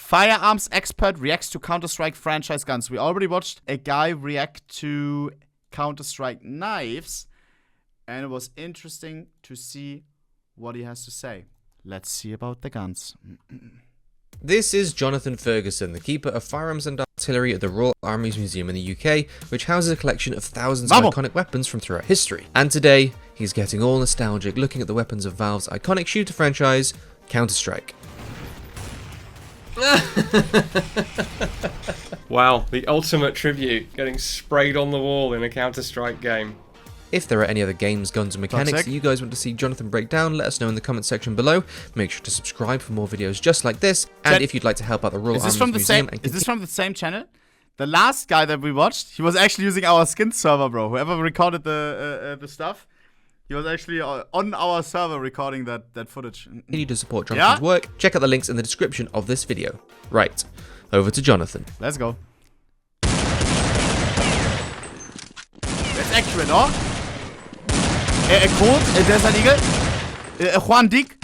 Firearms expert reacts to Counter-Strike franchise guns. We already watched a guy react to Counter-Strike knives, and it was interesting to see what he has to say. Let's see about the guns. This is Jonathan Ferguson, the keeper of firearms and artillery at the Royal Army's Museum in the UK, which houses a collection of thousands of iconic weapons from throughout history. And today, he's getting all nostalgic looking at the weapons of Valve's iconic shooter franchise, Counter-Strike. Wow, the ultimate tribute, getting sprayed on the wall in a Counter-Strike game. If there are any other games, guns, and mechanics that you guys want to see Jonathan break down, let us know in the comment section below. Make sure to subscribe for more videos just like this, and if you'd like to help out the Royal Army's Museum... Is this from the same channel? The last guy that we watched, he was actually using our skin server, bro. Whoever recorded the stuff, he was actually on our server recording that footage. Continue to support Jonathan's work. Check out the links in the description of this video. Right, over to Jonathan. Let's go. That's accurate, no? Code, there's an eagle. Juan Deeg.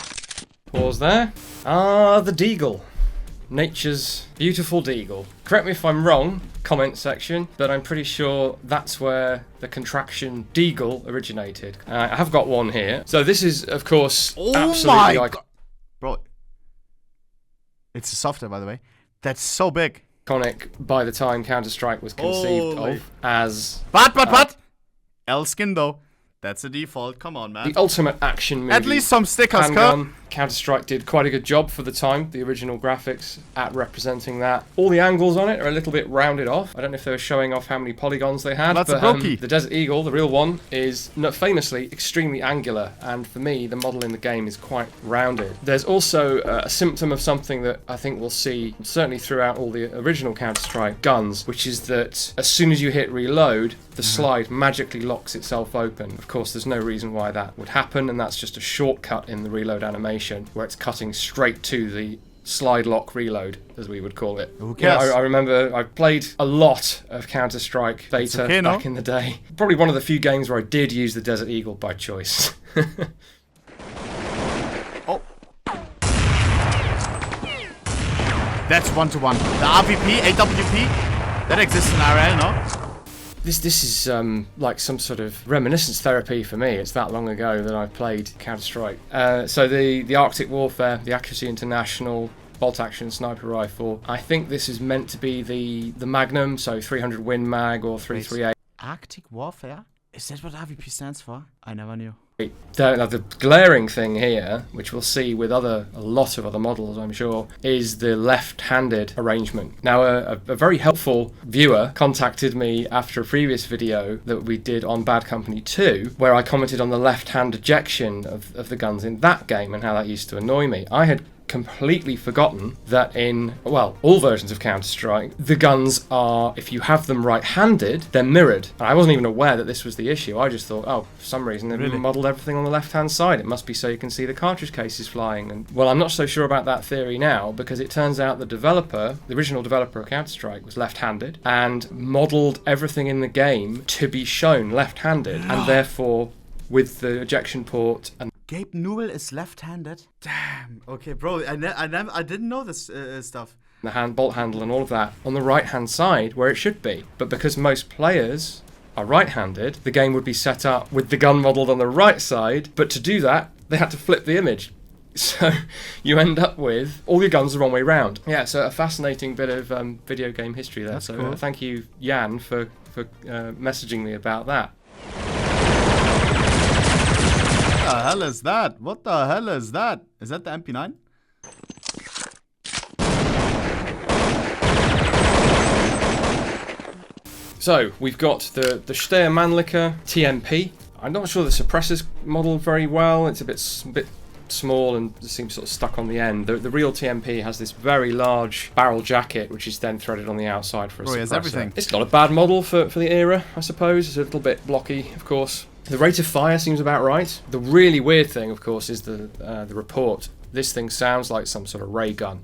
Pause there. Ah, the deagle. Nature's beautiful deagle. Correct me if I'm wrong, comment section, but I'm pretty sure that's where the contraction deagle originated. I have got one here. So this is, of course, absolutely iconic. Bro, it's a software, by the way. That's so big. Iconic by the time Counter-Strike was conceived of as... But! L-skin, though. That's the default. Come on, man. The ultimate action movie. At least some stickers, Counter-Strike did quite a good job for the time, the original graphics, at representing that. All the angles on it are a little bit rounded off. I don't know if they were showing off how many polygons they had, but the Desert Eagle, the real one, is famously extremely angular, and for me, the model in the game is quite rounded. There's also a symptom of something that I think we'll see certainly throughout all the original Counter-Strike guns, which is that as soon as you hit reload, the slide magically locks itself open. Of course, there's no reason why that would happen, and that's just a shortcut in the reload animation, where it's cutting straight to the slide lock reload, as we would call it. Who cares? I remember I played a lot of Counter-Strike beta back in the day. Probably one of the few games where I did use the Desert Eagle by choice. Oh. That's 1-to-1. The RVP, AWP, that exists in RL, no? This is like some sort of reminiscence therapy for me. It's that long ago that I played Counter-Strike. So the Arctic Warfare, the Accuracy International, bolt-action sniper rifle. I think this is meant to be the Magnum, so 300 Win Mag or 338. Arctic Warfare? Is that what RVP stands for? I never knew. The glaring thing here, which we'll see with a lot of other models, I'm sure, is the left-handed arrangement. Now, a very helpful viewer contacted me after a previous video that we did on Bad Company 2, where I commented on the left-hand ejection of the guns in that game and how that used to annoy me. I had completely forgotten that in, well, all versions of Counter-Strike, the guns are, if you have them right-handed, they're mirrored. And I wasn't even aware that this was the issue. I just thought, oh, for some reason they've modelled everything on the left-hand side. It must be so you can see the cartridge cases flying. And well, I'm not so sure about that theory now, because it turns out the developer, the original developer of Counter-Strike, was left-handed and modelled everything in the game to be shown left-handed, and therefore with the ejection port and Gabe Newell is left-handed? Damn. Okay, bro. I didn't know this stuff. The bolt handle and all of that on the right-hand side where it should be. But because most players are right-handed, the game would be set up with the gun modelled on the right side. But to do that, they had to flip the image. So you end up with all your guns the wrong way round. Yeah, so a fascinating bit of video game history there. That's so cool. Thank you, Jan, for messaging me about that. What the hell is that? What the hell is that? Is that the MP9? So we've got the Steyr Mannlicher TMP. I'm not sure the suppressor's modelled very well. It's a bit small and seems sort of stuck on the end. The real TMP has this very large barrel jacket, which is then threaded on the outside for a suppressor. He has everything. It's not a bad model for the era, I suppose. It's a little bit blocky, of course. The rate of fire seems about right. The really weird thing, of course, is the report. This thing sounds like some sort of ray gun.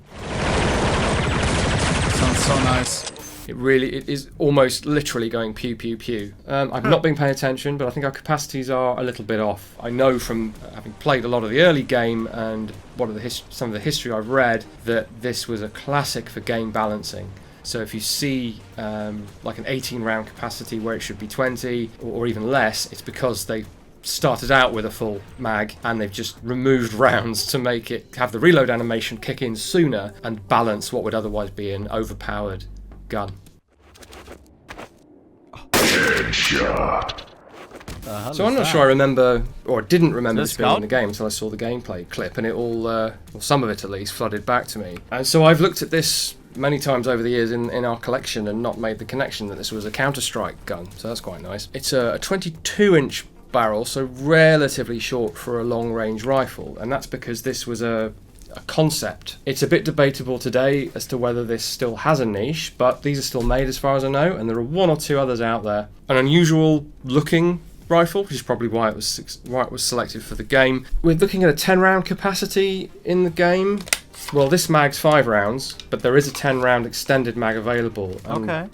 Sounds so nice. It is almost literally going pew pew pew. I've not been paying attention, but I think our capacities are a little bit off. I know from having played a lot of the early game and some of the history I've read that this was a classic for game balancing. So if you see like an 18 round capacity where it should be 20 or even less, it's because they started out with a full mag and they've just removed rounds to make it have the reload animation kick in sooner and balance what would otherwise be an overpowered gun. Headshot. So I'm not sure I remember, or didn't remember this being in the game until I saw the gameplay clip, and it all, or some of it at least, flooded back to me. And so I've looked at this many times over the years in our collection and not made the connection that this was a Counter-Strike gun, so that's quite nice. It's a 22-inch barrel, so relatively short for a long-range rifle, and that's because this was a concept. It's a bit debatable today as to whether this still has a niche, but these are still made as far as I know, and there are one or two others out there. An unusual looking rifle, which is probably why it was selected for the game. We're looking at a 10 round capacity in the game. Well, this mag's 5 rounds, but there is a 10 round extended mag available. Okay.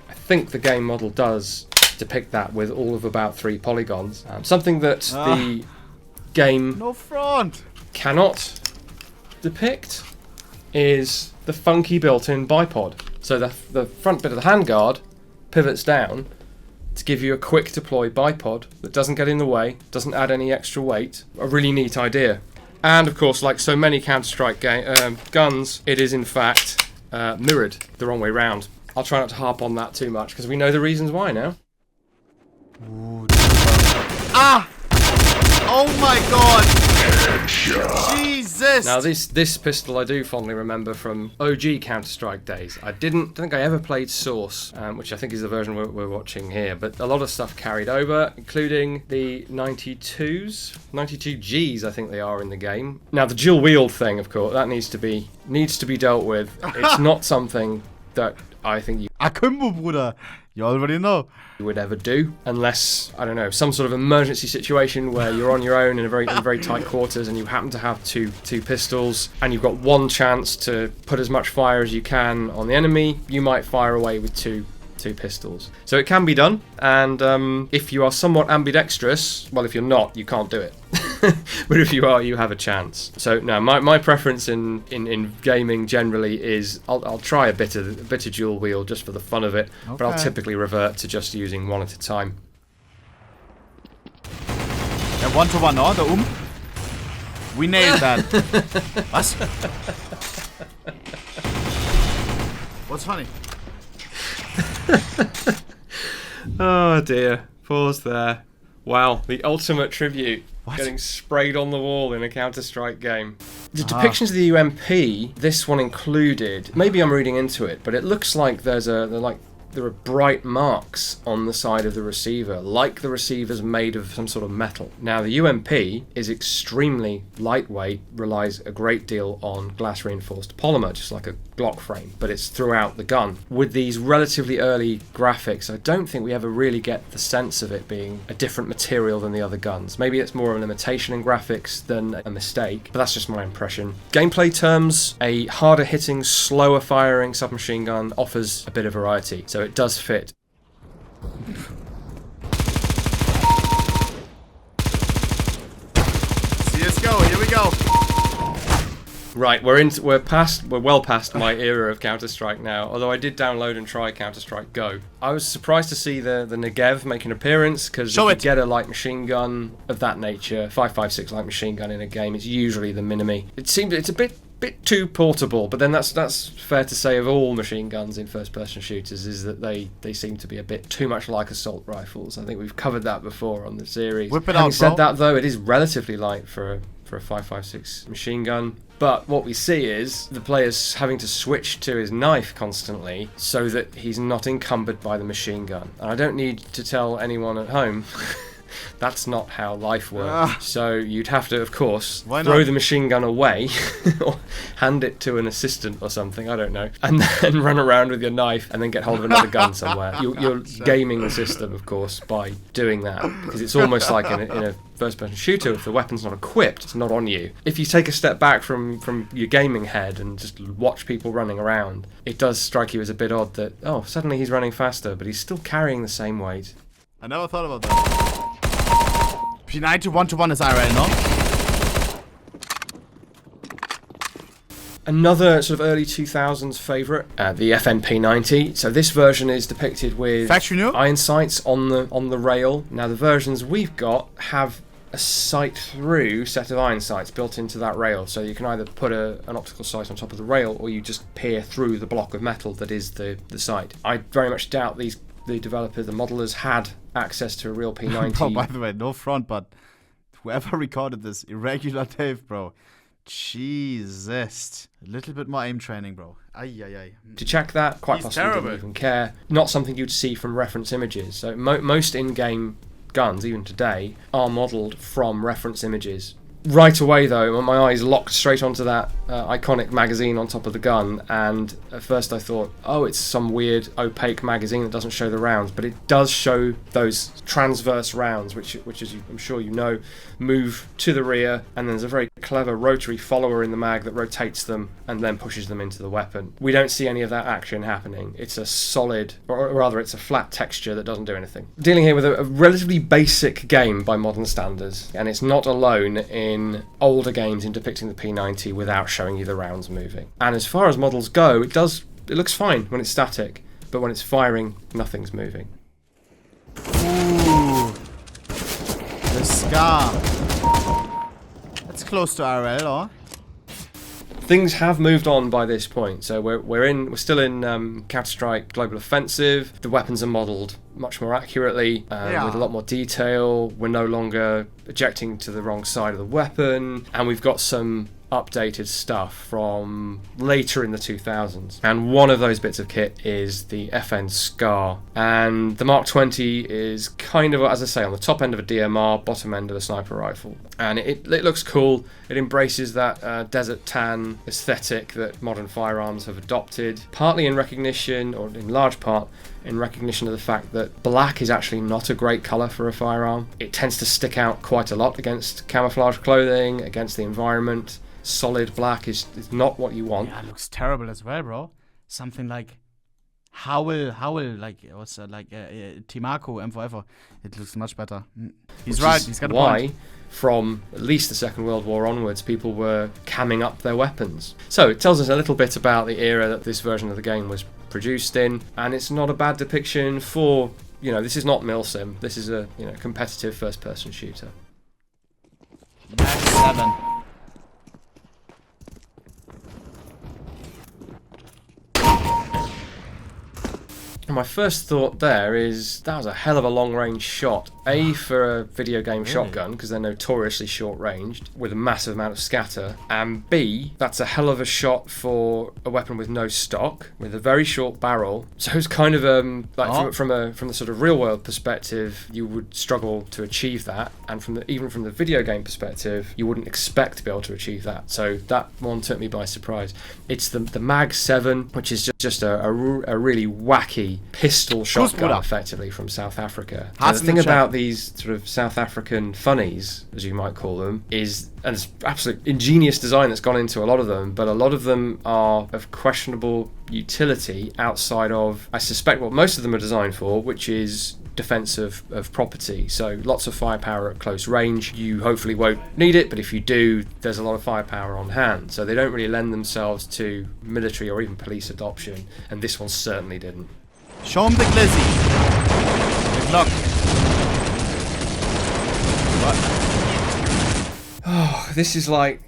I think the game model does depict that with all of about 3 polygons. Something that the game No front. cannot depict is the funky built-in bipod. So the front bit of the handguard pivots down to give you a quick deploy bipod that doesn't get in the way, doesn't add any extra weight. A really neat idea. And of course, like so many Counter-Strike guns, it is in fact mirrored the wrong way round. I'll try not to harp on that too much because we know the reasons why now. Ooh, ah! Oh my god! Jesus! Now this pistol I do fondly remember from OG Counter-Strike days. I don't think I ever played Source, which I think is the version we're watching here, but a lot of stuff carried over, including the 92Gs I think they are in the game. Now the dual wield thing, of course, that needs to be dealt with. It's not something that I think Akimbo, Bruder. You already know. you would ever do, unless, I don't know, some sort of emergency situation where you're on your own in very tight quarters and you happen to have two pistols and you've got one chance to put as much fire as you can on the enemy. You might fire away with two pistols. So it can be done, and if you are somewhat ambidextrous, well, if you're not, you can't do it. But if you are, you have a chance. So no, my preference in gaming generally is I'll try a bit of dual wield just for the fun of it, but I'll typically revert to just using one at a time. Ja, 1-to-1, no? Da oben. We nailed that. Was? What's funny? Oh dear. Pause there. Wow, the ultimate tribute. Getting sprayed on the wall in a Counter-Strike game. The depictions of the UMP, this one included, maybe I'm reading into it, but it looks like there are bright marks on the side of the receiver, like the receiver's made of some sort of metal. Now, the UMP is extremely lightweight, relies a great deal on glass reinforced polymer, just like a Glock frame, but it's throughout the gun. With these relatively early graphics, I don't think we ever really get the sense of it being a different material than the other guns. Maybe it's more of a limitation in graphics than a mistake, but that's just my impression. Gameplay terms, a harder hitting, slower firing submachine gun offers a bit of variety, so it does fit. CSGO, here we go. Right, we're well past my era of Counter-Strike now, although I did download and try Counter-Strike Go. I was surprised to see the Negev make an appearance, because if you get a light machine gun of that nature, 5.56 light machine gun in a game, it's usually the Minimi. It seems it's a bit too portable, but then that's fair to say of all machine guns in first-person shooters, is that they seem to be a bit too much like assault rifles. I think we've covered that before on the series. Whip it Having out, said bro. that, though, it is relatively light for a 5.56 machine gun. But what we see is the player's having to switch to his knife constantly so that he's not encumbered by the machine gun. And I don't need to tell anyone at home that's not how life works. So you'd have to, of course, throw the machine gun away or hand it to an assistant or something, I don't know, and then run around with your knife and then get hold of another gun somewhere. You're gaming the system, of course, by doing that, because it's almost like in a first-person shooter, if the weapon's not equipped, it's not on you. If you take a step back from your gaming head and just watch people running around, it does strike you as a bit odd that, oh, suddenly he's running faster, but he's still carrying the same weight. I never thought about that. P90 1-to-1 is IRL, no? Another sort of early 2000s favourite, the FNP90. So this version is depicted with Factory new? iron sights on the rail. Now the versions we've got have a sight-through set of iron sights built into that rail, so you can either put an optical sight on top of the rail, or you just peer through the block of metal that is the sight. I very much doubt the developers, the modelers, had access to a real P90. Bro, by the way, no front, but whoever recorded this, irregular Dave, bro. Jesus. A little bit more aim training, bro. Ay. To check that, quite He's possibly terrible. didn't even care. Not something you'd see from reference images. So most in-game guns, even today, are modelled from reference images. Right away, though, my eyes locked straight onto that iconic magazine on top of the gun, and at first I thought, oh, it's some weird opaque magazine that doesn't show the rounds, but it does show those transverse rounds, which as I'm sure you know, move to the rear, and there's a very clever rotary follower in the mag that rotates them and then pushes them into the weapon. We don't see any of that action happening. It's a solid, or rather it's a flat texture that doesn't do anything. Dealing here with a relatively basic game by modern standards, and it's not alone in older games in depicting the P90 without showing you the rounds moving. And as far as models go, it looks fine when it's static, but when it's firing, nothing's moving. Ooh. The Scar. That's close to RL, or? Things have moved on by this point, so we're still in Counter-Strike Global Offensive. The weapons are modelled much more accurately, with a lot more detail. We're no longer ejecting to the wrong side of the weapon, and we've got some updated stuff from later in the 2000s. And one of those bits of kit is the FN Scar. And the Mark 20 is kind of, as I say, on the top end of a DMR, bottom end of a sniper rifle. And it looks cool. It embraces that desert tan aesthetic that modern firearms have adopted, partly in recognition, or in large part, in recognition of the fact that black is actually not a great colour for a firearm. It tends to stick out quite a lot against camouflage clothing, against the environment. Solid black is not what you want. Yeah, it looks terrible as well, bro. Something like Howl, like it was like Timaco M4. It looks much better. He's right. He's got a point. From at least the Second World War onwards, people were camming up their weapons. So it tells us a little bit about the era that this version of the game was produced in, and it's not a bad depiction for, this is not Milsim. This is a competitive first-person shooter. Max 7. And my first thought there is that was a hell of a long-range shot. A, for a video game shotgun, because they're notoriously short-ranged, with a massive amount of scatter. And B, that's a hell of a shot for a weapon with no stock, with a very short barrel. So it's kind of from the sort of real-world perspective, you would struggle to achieve that. And even from the video game perspective, you wouldn't expect to be able to achieve that. So that one took me by surprise. It's the Mag 7, which is just a really wacky pistol shotgun, effectively, from South Africa. So the thing about these sort of South African funnies, as you might call them, is, and it's absolute ingenious design that's gone into a lot of them, but a lot of them are of questionable utility outside of, I suspect, what most of them are designed for, which is defense of property. So lots of firepower at close range. You hopefully won't need it, but if you do, there's a lot of firepower on hand. So they don't really lend themselves to military or even police adoption, and this one certainly didn't. Show him the glizzy. The Glock. Oh, this is like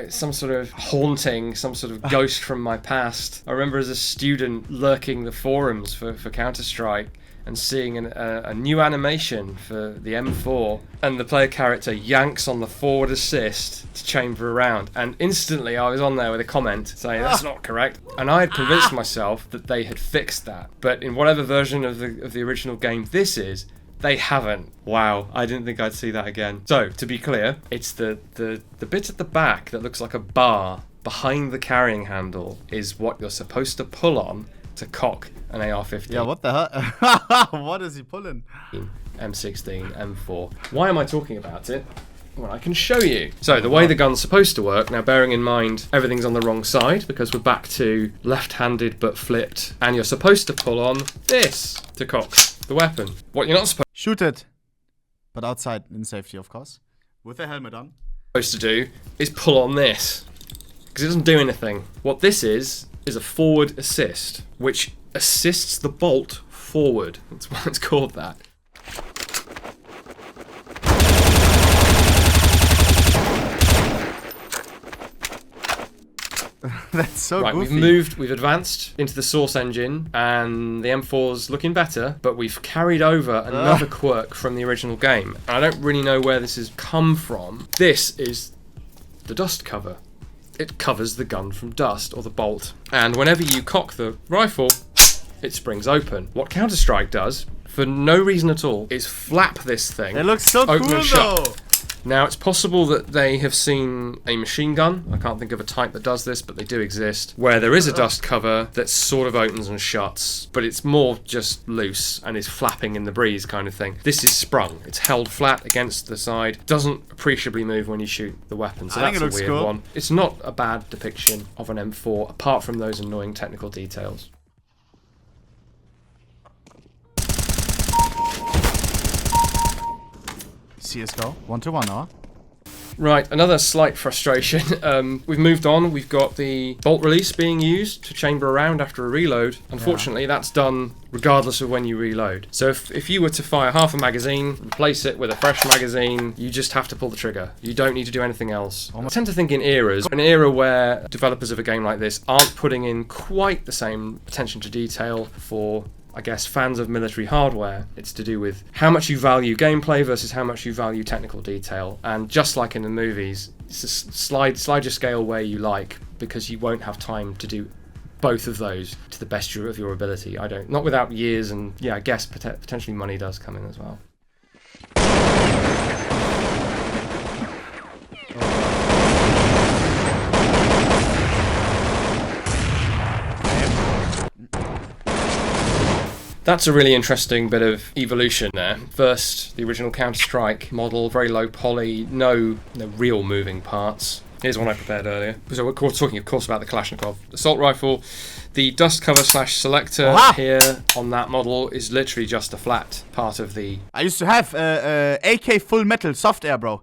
some sort of haunting, some sort of ghost from my past. I remember as a student lurking the forums for Counter-Strike and seeing a new animation for the M4, and the player character yanks on the forward assist to chamber a round, and instantly I was on there with a comment saying that's not correct, and I had convinced myself that they had fixed that. But in whatever version of the original game this is, they haven't. Wow, I didn't think I'd see that again. So, to be clear, it's the bit at the back that looks like a bar behind the carrying handle is what you're supposed to pull on to cock an AR-15. Yeah, what the hell? What is he pulling? M16, M4. Why am I talking about it? Well, I can show you. So the way the gun's supposed to work, now bearing in mind everything's on the wrong side because we're back to left-handed but flipped, and you're supposed to pull on this to cock the weapon. What you're not Shoot it. But outside, in safety, of course. With the helmet on. supposed to do is pull on this, because it doesn't do anything. What this is a forward assist, which assists the bolt forward. That's why it's called that. That's so Right, goofy. we've advanced into the source engine, and the M4's looking better, but we've carried over another quirk from the original game. I don't really know where this has come from. This is the dust cover. It covers the gun from dust, or the bolt. And whenever you cock the rifle, it springs open. What Counter-Strike does, for no reason at all, is flap this thing. It looks so open cool and shut. though. Now, it's possible that they have seen a machine gun. I can't think of a type that does this, but they do exist, where there is a dust cover that sort of opens and shuts, but it's more just loose and is flapping in the breeze kind of thing. This is sprung. It's held flat against the side, doesn't appreciably move when you shoot the weapon, so I think that's it a looks weird cool. one. It's not a bad depiction of an M4, apart from those annoying technical details. CSGO, 1-1, huh? Right, another slight frustration. We've moved on. We've got the bolt release being used to chamber around after a reload. Unfortunately, that's done regardless of when you reload. So if you were to fire half a magazine, replace it with a fresh magazine, you just have to pull the trigger. You don't need to do anything else. I tend to think in eras. An era where developers of a game like this aren't putting in quite the same attention to detail for, I guess, fans of military hardware. It's to do with how much you value gameplay versus how much you value technical detail. And just like in the movies, it's a slide your scale where you like, because you won't have time to do both of those to the best of your ability. Not without years, and yeah, I guess potentially money does come in as well. That's a really interesting bit of evolution there. First, the original Counter-Strike model, very low poly, no real moving parts. Here's one I prepared earlier. So we're talking, of course, about the Kalashnikov assault rifle. The dust cover / selector here on that model is literally just a flat part of the... I used to have AK full metal soft air, bro.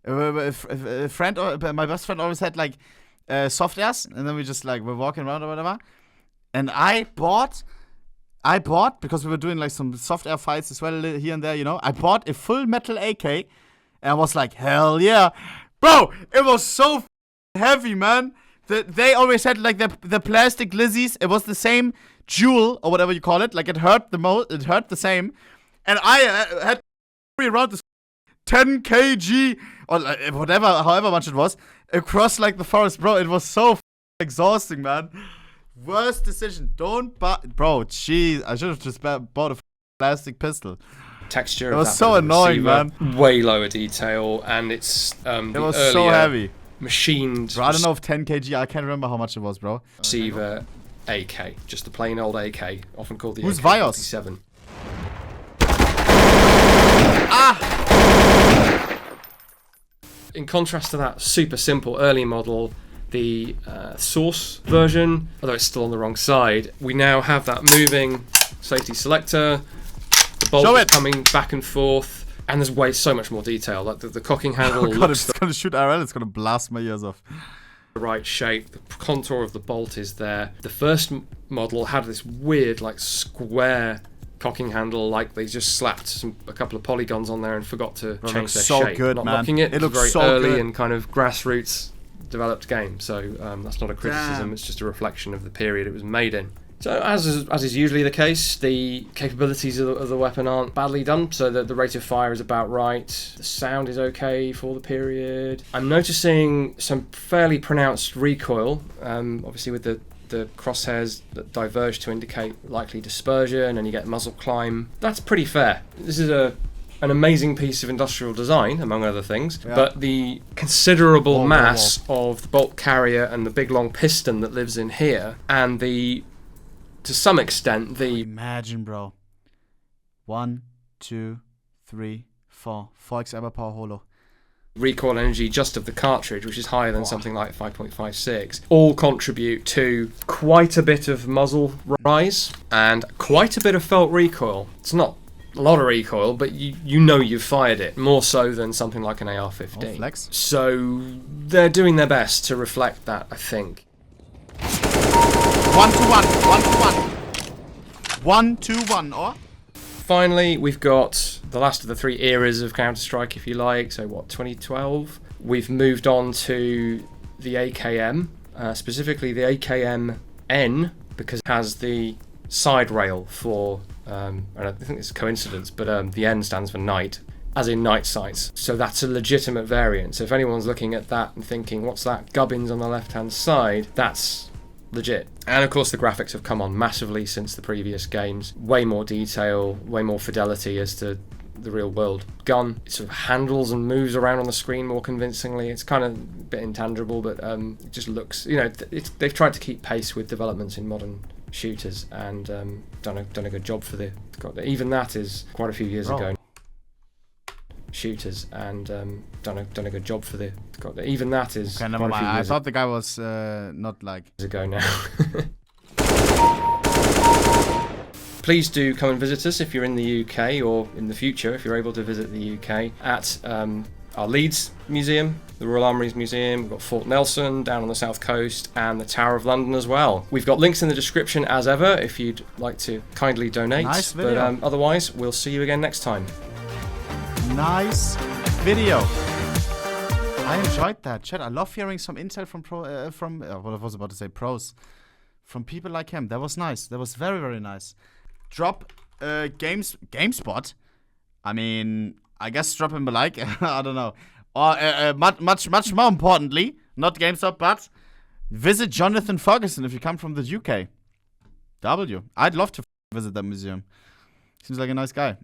My best friend always had like soft airs, and then we just like were walking around or whatever. And I bought, because we were doing like some soft air fights as well here and there, you know. I bought a full metal AK, and I was like, hell yeah. Bro, it was so heavy, man. They always had like the plastic Lizzies. It was the same jewel or whatever you call it. Like it hurt the most. It hurt the same. And I had around this 10 kg or like, whatever, however much it was, across like the forest, bro. It was so exhausting, man. Worst decision. Don't buy, bro. Jeez, I should have just bought a plastic pistol. Texture. It was so annoying, man. Way lower detail, and it's it was so heavy. Machined. Bro, I don't know if 10 kg. I can't remember how much it was, bro. Receiver AK, just the plain old AK, often called the Who's AK-47. In contrast to that super simple early model, the source version, although it's still on the wrong side, we now have that moving safety selector. The bolt is coming back and forth, and there's so much more detail. Like the cocking handle. Oh god, it's gonna shoot RL. It's gonna blast my ears off. The right shape. The contour of the bolt is there. The first model had this weird, like square cocking handle, like they just slapped a couple of polygons on there and forgot to change their so shape. good, Not man. mocking it. It looks very so early good. and kind of grassroots developed game. So that's not a criticism. Damn. It's just a reflection of the period it was made in. So as is usually the case, the capabilities of the weapon aren't badly done, so that the rate of fire is about right. The sound is okay for the period. I'm noticing some fairly pronounced recoil, obviously with the crosshairs that diverge to indicate likely dispersion, and you get muzzle climb. That's pretty fair. This is an amazing piece of industrial design, among other things, but the considerable mass of the bolt carrier and the big long piston that lives in here, and the to some extent, the Imagine, bro. 1, 2, 3, 4. 4x ever power holo. recoil energy just of the cartridge, which is higher than something like 5.56, all contribute to quite a bit of muzzle rise and quite a bit of felt recoil. It's not a lot of recoil, but you know you've fired it, more so than something like an AR-15. Oh, flex. So they're doing their best to reflect that, I think. 1 to 1. 1 to 1. 1 to 1, or? Finally, we've got the last of the 3 eras of Counter-Strike, if you like. So, 2012? We've moved on to the AKM, specifically the AKM-N, because it has the side rail for, and I think it's a coincidence, but the N stands for night, as in night sights. So that's a legitimate variant. So if anyone's looking at that and thinking, what's that gubbins on the left-hand side? That's legit. And of course the graphics have come on massively since the previous games. Way more detail, way more fidelity as to the real world gun. It sort of handles and moves around on the screen more convincingly. It's kind of a bit intangible, but it just looks, they've tried to keep pace with developments in modern shooters and done a good job for even that is quite a few years ago. Shooters and done a good job for even that is Okay, never mind. I thought the guy was not like ago now. Please do come and visit us if you're in the UK, or in the future if you're able to visit the UK, at our Leeds Museum, the Royal Armouries Museum. We've got Fort Nelson down on the south coast, and the Tower of London as well. We've got links in the description as ever if you'd like to kindly donate. Nice video. But otherwise, we'll see you again next time. nice video. I enjoyed that, chat. I love hearing some intel from what I was about to say, pros, from people like him. That was nice. That was very, very nice. Drop GameSpot. I mean, I guess drop him a like. I don't know. Or much more importantly, not GameStop, but visit Jonathan Ferguson if you come from the UK. I'd love to visit that museum. Seems like a nice guy.